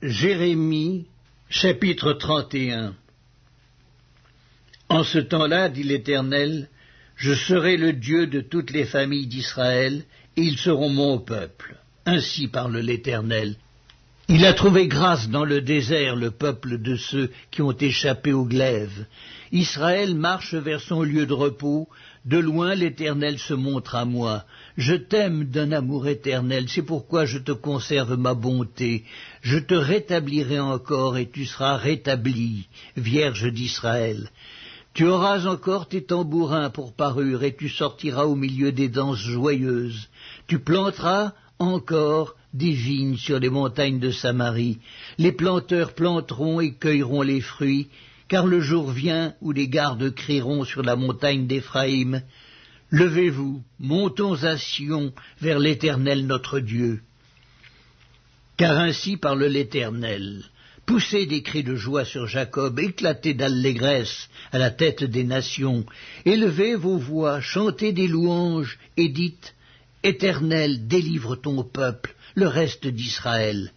Jérémie, chapitre 31. En ce temps-là, dit l'Éternel, je serai le Dieu de toutes les familles d'Israël, et ils seront mon peuple. Ainsi parle l'Éternel. Il a trouvé grâce dans le désert le peuple de ceux qui ont échappé au glaive. Israël marche vers son lieu de repos. De loin l'Éternel se montre à moi. Je t'aime d'un amour éternel, c'est pourquoi je te conserve ma bonté. Je te rétablirai encore et tu seras rétabli, Vierge d'Israël. Tu auras encore tes tambourins pour parure et tu sortiras au milieu des danses joyeuses. Tu planteras encore des vignes sur les montagnes de Samarie. Les planteurs planteront et cueilleront les fruits, car le jour vient où les gardes crieront sur la montagne d'Éphraïm. Levez-vous, montons à Sion vers l'Éternel notre Dieu. Car ainsi parle l'Éternel. Poussez des cris de joie sur Jacob, éclatez d'allégresse à la tête des nations. Élevez vos voix, chantez des louanges et dites, Éternel, délivre ton peuple, le reste d'Israël.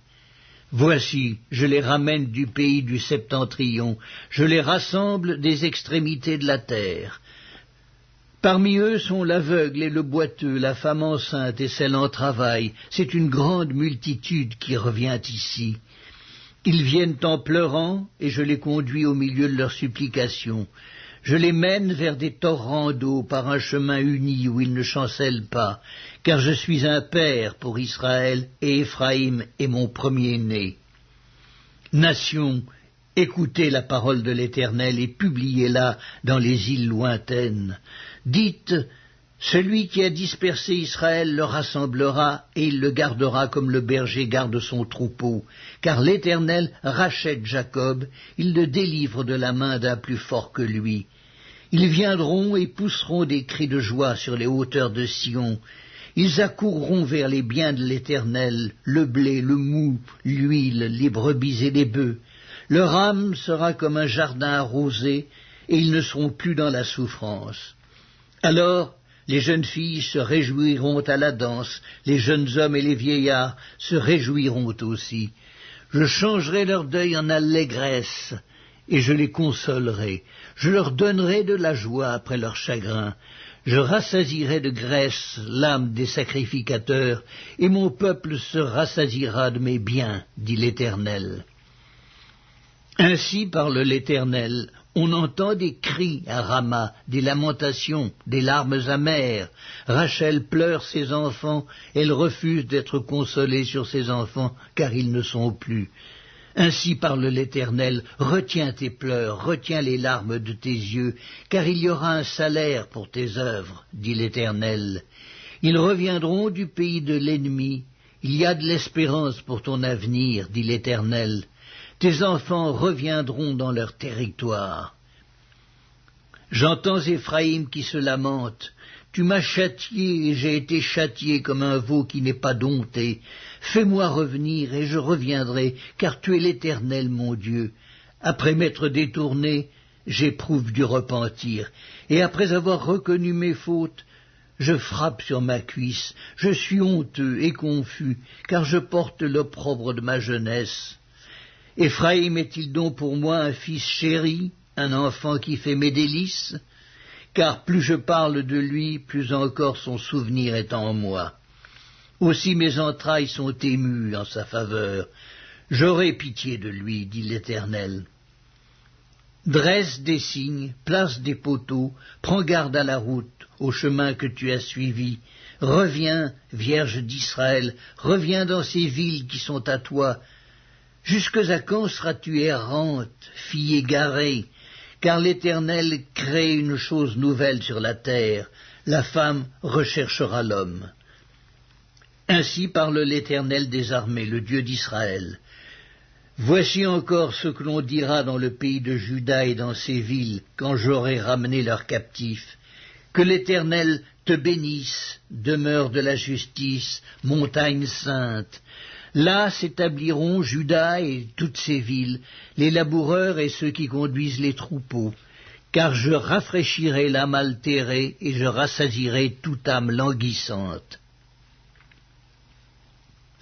Voici, je les ramène du pays du septentrion, je les rassemble des extrémités de la terre. Parmi eux sont l'aveugle et le boiteux, la femme enceinte et celle en travail. C'est une grande multitude qui revient ici. Ils viennent en pleurant, et je les conduis au milieu de leurs supplications. Je les mène vers des torrents d'eau par un chemin uni où ils ne chancellent pas, car je suis un père pour Israël, et Éphraïm est mon premier-né. Nations, écoutez la parole de l'Éternel et publiez-la dans les îles lointaines. Dites, celui qui a dispersé Israël le rassemblera, et il le gardera comme le berger garde son troupeau, car l'Éternel rachète Jacob, il le délivre de la main d'un plus fort que lui. Ils viendront et pousseront des cris de joie sur les hauteurs de Sion. Ils accourront vers les biens de l'Éternel, le blé, le mou, l'huile, les brebis et les bœufs. Leur âme sera comme un jardin arrosé, et ils ne seront plus dans la souffrance. Alors, les jeunes filles se réjouiront à la danse, les jeunes hommes et les vieillards se réjouiront aussi. Je changerai leur deuil en allégresse, et je les consolerai. Je leur donnerai de la joie après leur chagrin. Je rassasierai de graisse l'âme des sacrificateurs, et mon peuple se rassasiera de mes biens, dit l'Éternel. Ainsi parle l'Éternel. On entend des cris à Rama, des lamentations, des larmes amères. Rachel pleure ses enfants, elle refuse d'être consolée sur ses enfants, car ils ne sont plus. Ainsi parle l'Éternel, retiens tes pleurs, retiens les larmes de tes yeux, car il y aura un salaire pour tes œuvres, dit l'Éternel. Ils reviendront du pays de l'ennemi, il y a de l'espérance pour ton avenir, dit l'Éternel. Tes enfants reviendront dans leur territoire. J'entends Éphraïm qui se lamente. Tu m'as châtié et j'ai été châtié comme un veau qui n'est pas dompté. Fais-moi revenir et je reviendrai, car tu es l'Éternel mon Dieu. Après m'être détourné, j'éprouve du repentir, et après avoir reconnu mes fautes, je frappe sur ma cuisse. Je suis honteux et confus, car je porte l'opprobre de ma jeunesse. Éphraïm est-il donc pour moi un fils chéri, un enfant qui fait mes délices? Car plus je parle de lui, plus encore son souvenir est en moi. Aussi mes entrailles sont émues en sa faveur. J'aurai pitié de lui, dit l'Éternel. Dresse des signes, place des poteaux, prends garde à la route, au chemin que tu as suivi. Reviens, Vierge d'Israël, reviens dans ces villes qui sont à toi. Jusque à quand seras-tu errante, fille égarée? Car l'Éternel crée une chose nouvelle sur la terre, la femme recherchera l'homme. Ainsi parle l'Éternel des armées, le Dieu d'Israël. Voici encore ce que l'on dira dans le pays de Juda et dans ses villes, quand j'aurai ramené leurs captifs. Que l'Éternel te bénisse, demeure de la justice, montagne sainte. Là s'établiront Juda et toutes ses villes, les laboureurs et ceux qui conduisent les troupeaux, car je rafraîchirai l'âme altérée et je rassasierai toute âme languissante.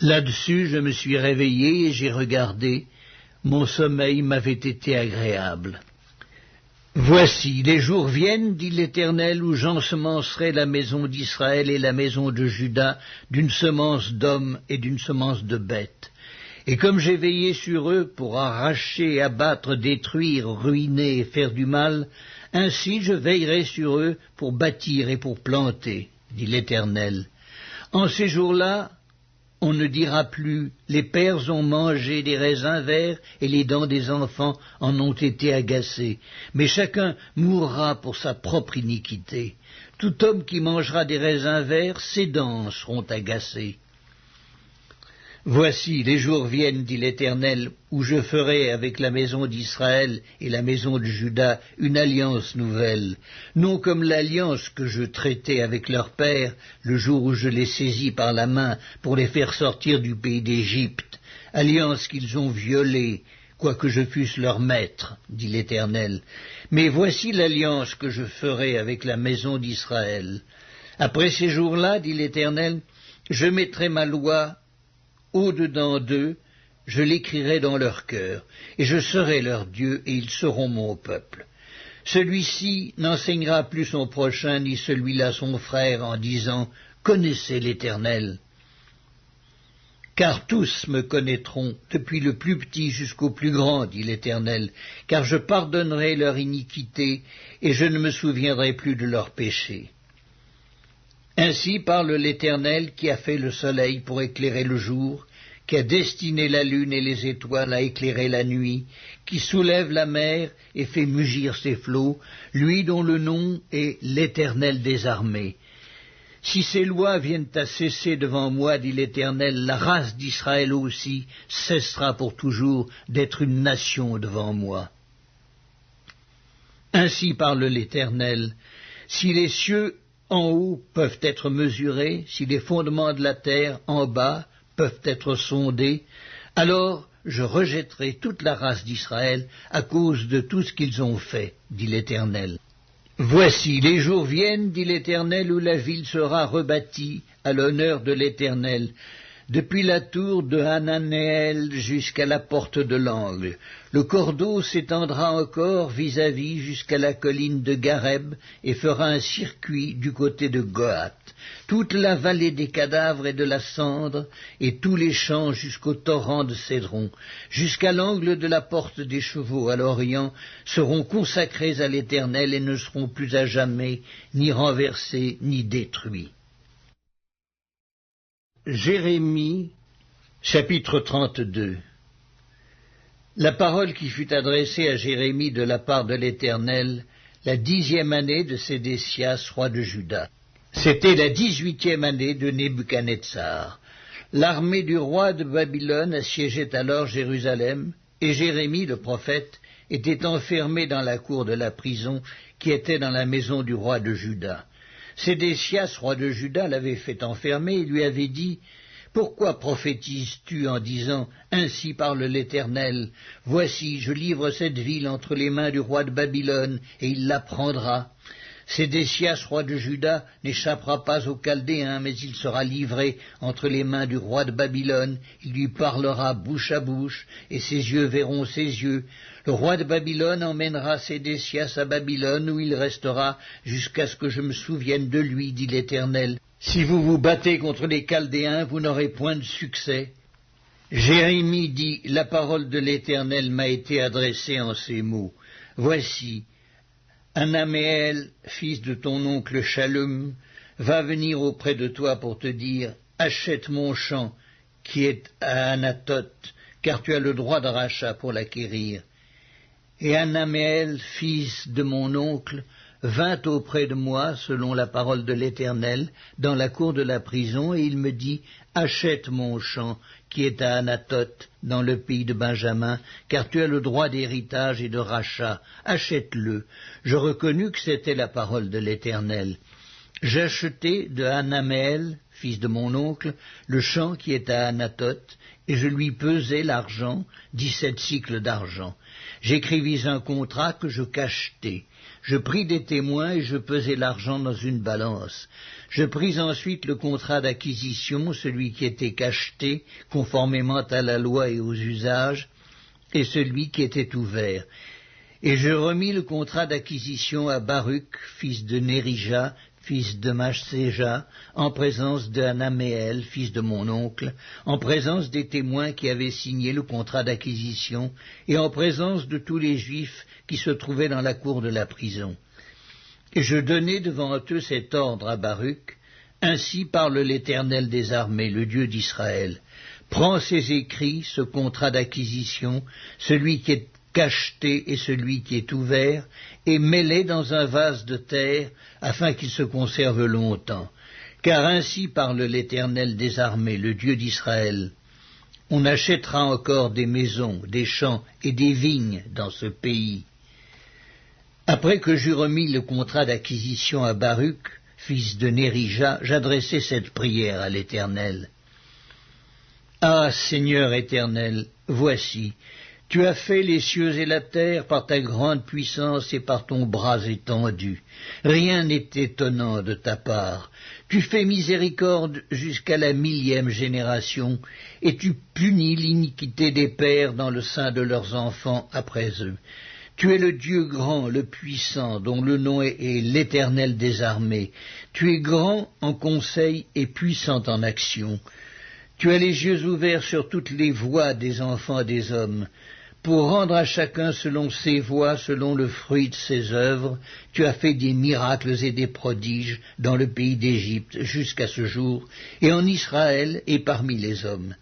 Là-dessus, je me suis réveillé et j'ai regardé. Mon sommeil m'avait été agréable. Voici, les jours viennent, dit l'Éternel, où j'ensemencerai la maison d'Israël et la maison de Juda d'une semence d'hommes et d'une semence de bêtes. Et comme j'ai veillé sur eux pour arracher, abattre, détruire, ruiner et faire du mal, ainsi je veillerai sur eux pour bâtir et pour planter, dit l'Éternel. En ces jours-là, on ne dira plus « Les pères ont mangé des raisins verts et les dents des enfants en ont été agacées », mais chacun mourra pour sa propre iniquité. Tout homme qui mangera des raisins verts, ses dents seront agacées. Voici, les jours viennent, dit l'Éternel, où je ferai avec la maison d'Israël et la maison de Juda une alliance nouvelle, non comme l'alliance que je traitai avec leur père le jour où je les saisis par la main pour les faire sortir du pays d'Égypte, alliance qu'ils ont violée, quoique je fusse leur maître, dit l'Éternel. Mais voici l'alliance que je ferai avec la maison d'Israël. Après ces jours-là, dit l'Éternel, je mettrai ma loi au-dedans d'eux, je l'écrirai dans leur cœur, et je serai leur Dieu, et ils seront mon peuple. Celui-ci n'enseignera plus son prochain, ni celui-là son frère, en disant « Connaissez l'Éternel ». Car tous me connaîtront, depuis le plus petit jusqu'au plus grand, dit l'Éternel, car je pardonnerai leur iniquité, et je ne me souviendrai plus de leurs péchés. Ainsi parle l'Éternel qui a fait le soleil pour éclairer le jour, qui a destiné la lune et les étoiles à éclairer la nuit, qui soulève la mer et fait mugir ses flots, lui dont le nom est l'Éternel des armées. Si ces lois viennent à cesser devant moi, dit l'Éternel, la race d'Israël aussi cessera pour toujours d'être une nation devant moi. Ainsi parle l'Éternel, si les cieux en haut peuvent être mesurés, si les fondements de la terre en bas peuvent être sondés, alors je rejetterai toute la race d'Israël à cause de tout ce qu'ils ont fait, dit l'Éternel. Voici, les jours viennent, dit l'Éternel, où la ville sera rebâtie à l'honneur de l'Éternel, depuis la tour de Hananéel jusqu'à la porte de l'angle. Le cordeau s'étendra encore vis-à-vis jusqu'à la colline de Gareb et fera un circuit du côté de Goat. Toute la vallée des cadavres et de la cendre et tous les champs jusqu'au torrent de Cédron, jusqu'à l'angle de la porte des chevaux à l'Orient, seront consacrés à l'Éternel et ne seront plus à jamais ni renversés ni détruits. Jérémie, chapitre 32. La parole qui fut adressée à Jérémie de la part de l'Éternel, la 10e année de Sédécias, roi de Juda. C'était la 18e année de Nebuchadnezzar. L'armée du roi de Babylone assiégeait alors Jérusalem, et Jérémie, le prophète, était enfermé dans la cour de la prison qui était dans la maison du roi de Juda. Sédécias, roi de Juda, l'avait fait enfermer et lui avait dit « Pourquoi prophétises-tu en disant « Ainsi parle l'Éternel, voici, je livre cette ville entre les mains du roi de Babylone, et il la prendra. Sédécias, roi de Juda, n'échappera pas aux Chaldéens, mais il sera livré entre les mains du roi de Babylone, il lui parlera bouche à bouche, et ses yeux verront ses yeux. Le roi de Babylone emmènera Sédécias à Babylone, où il restera jusqu'à ce que je me souvienne de lui, dit l'Éternel. Si vous vous battez contre les Chaldéens, vous n'aurez point de succès. » Jérémie dit, « La parole de l'Éternel m'a été adressée en ces mots. Voici, Anaméel, fils de ton oncle Shallum, va venir auprès de toi pour te dire, achète mon champ qui est à Anathoth, car tu as le droit de rachat pour l'acquérir. Et Anaméel, fils de mon oncle, vint auprès de moi, selon la parole de l'Éternel, dans la cour de la prison, et il me dit, achète mon champ qui est à Anathoth, dans le pays de Benjamin, car tu as le droit d'héritage et de rachat, achète-le. Je reconnus que c'était la parole de l'Éternel. J'ai acheté de Hanaméel, fils de mon oncle, le champ qui est à Anathoth, et je lui pesai l'argent, 17 cycles d'argent. J'écrivis un contrat que je cachetai. Je pris des témoins et je pesai l'argent dans une balance. Je pris ensuite le contrat d'acquisition, celui qui était cacheté, conformément à la loi et aux usages, et celui qui était ouvert. Et je remis le contrat d'acquisition à Baruch, fils de Nérija, fils de Maschséja, en présence de Hanaméel, fils de mon oncle, en présence des témoins qui avaient signé le contrat d'acquisition, et en présence de tous les Juifs qui se trouvaient dans la cour de la prison. Et je donnai devant eux cet ordre à Baruch: Ainsi parle l'Éternel des armées, le Dieu d'Israël. Prends ces écrits, ce contrat d'acquisition, celui qui est cacheté et celui qui est ouvert, et mets-les dans un vase de terre, afin qu'ils se conservent longtemps. Car ainsi parle l'Éternel des armées, le Dieu d'Israël. On achètera encore des maisons, des champs et des vignes dans ce pays. Après que j'eus remis le contrat d'acquisition à Baruch, fils de Nérija, j'adressai cette prière à l'Éternel. Ah, Seigneur éternel, voici, tu as fait les cieux et la terre par ta grande puissance et par ton bras étendu. Rien n'est étonnant de ta part. Tu fais miséricorde jusqu'à la 1000e génération, et tu punis l'iniquité des pères dans le sein de leurs enfants après eux. Tu es le Dieu grand, le puissant, dont le nom est l'Éternel des armées. Tu es grand en conseil et puissant en action. Tu as les yeux ouverts sur toutes les voies des enfants des hommes. Pour rendre à chacun selon ses voies, selon le fruit de ses œuvres, tu as fait des miracles et des prodiges dans le pays d'Égypte jusqu'à ce jour, et en Israël et parmi les hommes.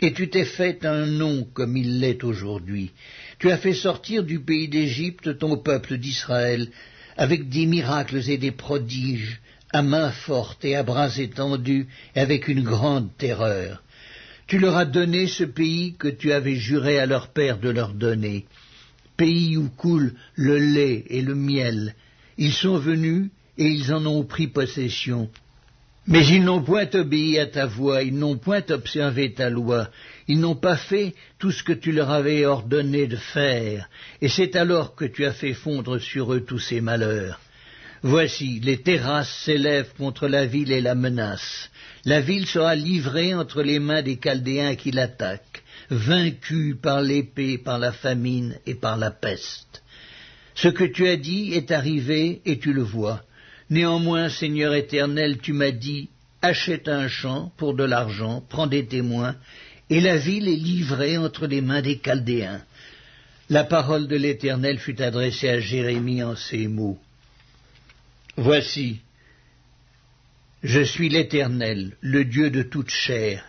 Et tu t'es fait un nom comme il l'est aujourd'hui. Tu as fait sortir du pays d'Égypte ton peuple d'Israël, avec des miracles et des prodiges, à main forte et à bras étendus, et avec une grande terreur. Tu leur as donné ce pays que tu avais juré à leur père de leur donner, pays où coule le lait et le miel. Ils sont venus et ils en ont pris possession. Mais ils n'ont point obéi à ta voix, ils n'ont point observé ta loi, ils n'ont pas fait tout ce que tu leur avais ordonné de faire, et c'est alors que tu as fait fondre sur eux tous ces malheurs. Voici, les terrasses s'élèvent contre la ville et la menacent. La ville sera livrée entre les mains des Chaldéens qui l'attaquent, vaincue par l'épée, par la famine et par la peste. Ce que tu as dit est arrivé et tu le vois. Néanmoins, Seigneur éternel, tu m'as dit, achète un champ pour de l'argent, prends des témoins, et la ville est livrée entre les mains des Chaldéens. La parole de l'Éternel fut adressée à Jérémie en ces mots. Voici, je suis l'Éternel, le Dieu de toute chair.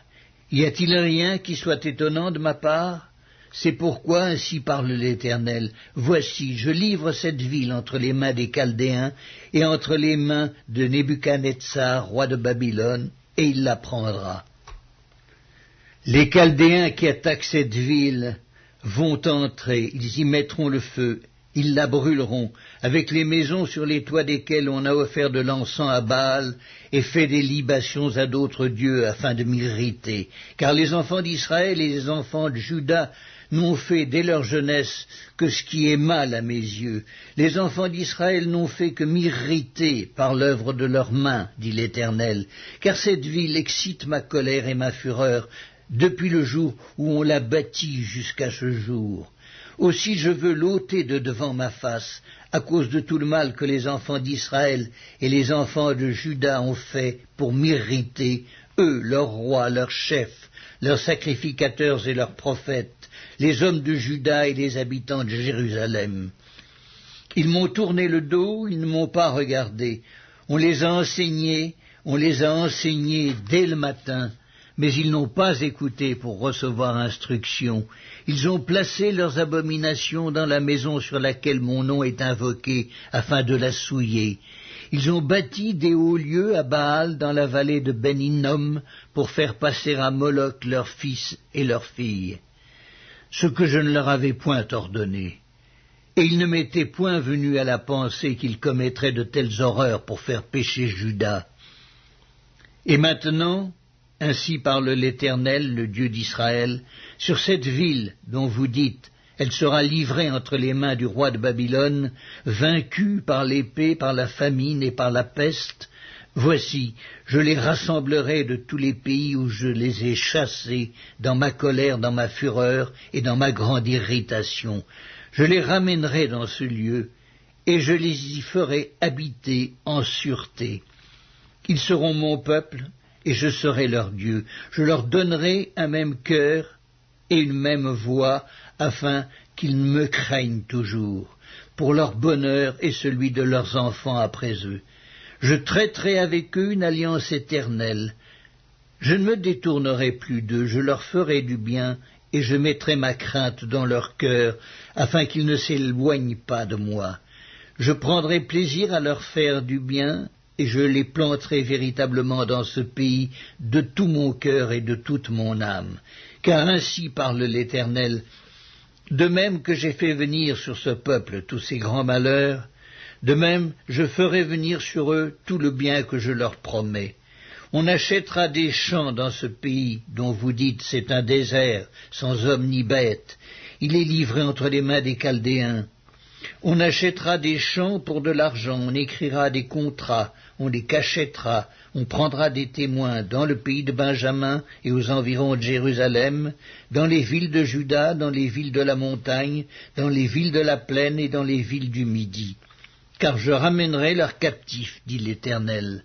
Y a-t-il rien qui soit étonnant de ma part? C'est pourquoi ainsi parle l'Éternel. Voici, je livre cette ville entre les mains des Chaldéens et entre les mains de Nebuchadnezzar, roi de Babylone, et il la prendra. Les Chaldéens qui attaquent cette ville vont entrer, ils y mettront le feu. Ils la brûleront, avec les maisons sur les toits desquelles on a offert de l'encens à Baal et fait des libations à d'autres dieux afin de m'irriter. Car les enfants d'Israël et les enfants de Juda n'ont fait dès leur jeunesse que ce qui est mal à mes yeux. Les enfants d'Israël n'ont fait que m'irriter par l'œuvre de leurs mains, dit l'Éternel. Car cette ville excite ma colère et ma fureur depuis le jour où on l'a bâtie jusqu'à ce jour. Aussi je veux l'ôter de devant ma face, à cause de tout le mal que les enfants d'Israël et les enfants de Juda ont fait pour m'irriter, eux, leurs rois, leurs chefs, leurs sacrificateurs et leurs prophètes, les hommes de Juda et les habitants de Jérusalem. Ils m'ont tourné le dos, ils ne m'ont pas regardé. On les a enseignés dès le matin, mais ils n'ont pas écouté pour recevoir instruction. Ils ont placé leurs abominations dans la maison sur laquelle mon nom est invoqué, afin de la souiller. Ils ont bâti des hauts lieux à Baal dans la vallée de Ben-Hinnom pour faire passer à Moloch leurs fils et leurs filles, ce que je ne leur avais point ordonné. Et il ne m'était point venu à la pensée qu'il commettrait de telles horreurs pour faire pécher Juda. Et maintenant, ainsi parle l'Éternel, le Dieu d'Israël, sur cette ville dont vous dites, elle sera livrée entre les mains du roi de Babylone, vaincue par l'épée, par la famine et par la peste. Voici, je les rassemblerai de tous les pays où je les ai chassés, dans ma colère, dans ma fureur et dans ma grande irritation. Je les ramènerai dans ce lieu, et je les y ferai habiter en sûreté. Ils seront mon peuple, et je serai leur Dieu. Je leur donnerai un même cœur et une même voix, afin qu'ils me craignent toujours, pour leur bonheur et celui de leurs enfants après eux. Je traiterai avec eux une alliance éternelle. Je ne me détournerai plus d'eux, je leur ferai du bien, et je mettrai ma crainte dans leur cœur, afin qu'ils ne s'éloignent pas de moi. Je prendrai plaisir à leur faire du bien, et je les planterai véritablement dans ce pays de tout mon cœur et de toute mon âme. Car ainsi parle l'Éternel, de même que j'ai fait venir sur ce peuple tous ces grands malheurs, de même je ferai venir sur eux tout le bien que je leur promets. On achètera des champs dans ce pays dont vous dites c'est un désert, sans homme ni bête. Il est livré entre les mains des Chaldéens. On achètera des champs pour de l'argent, on écrira des contrats, on les cachètera, on prendra des témoins dans le pays de Benjamin et aux environs de Jérusalem, dans les villes de Juda, dans les villes de la montagne, dans les villes de la plaine et dans les villes du Midi. Car je ramènerai leurs captifs, dit l'Éternel.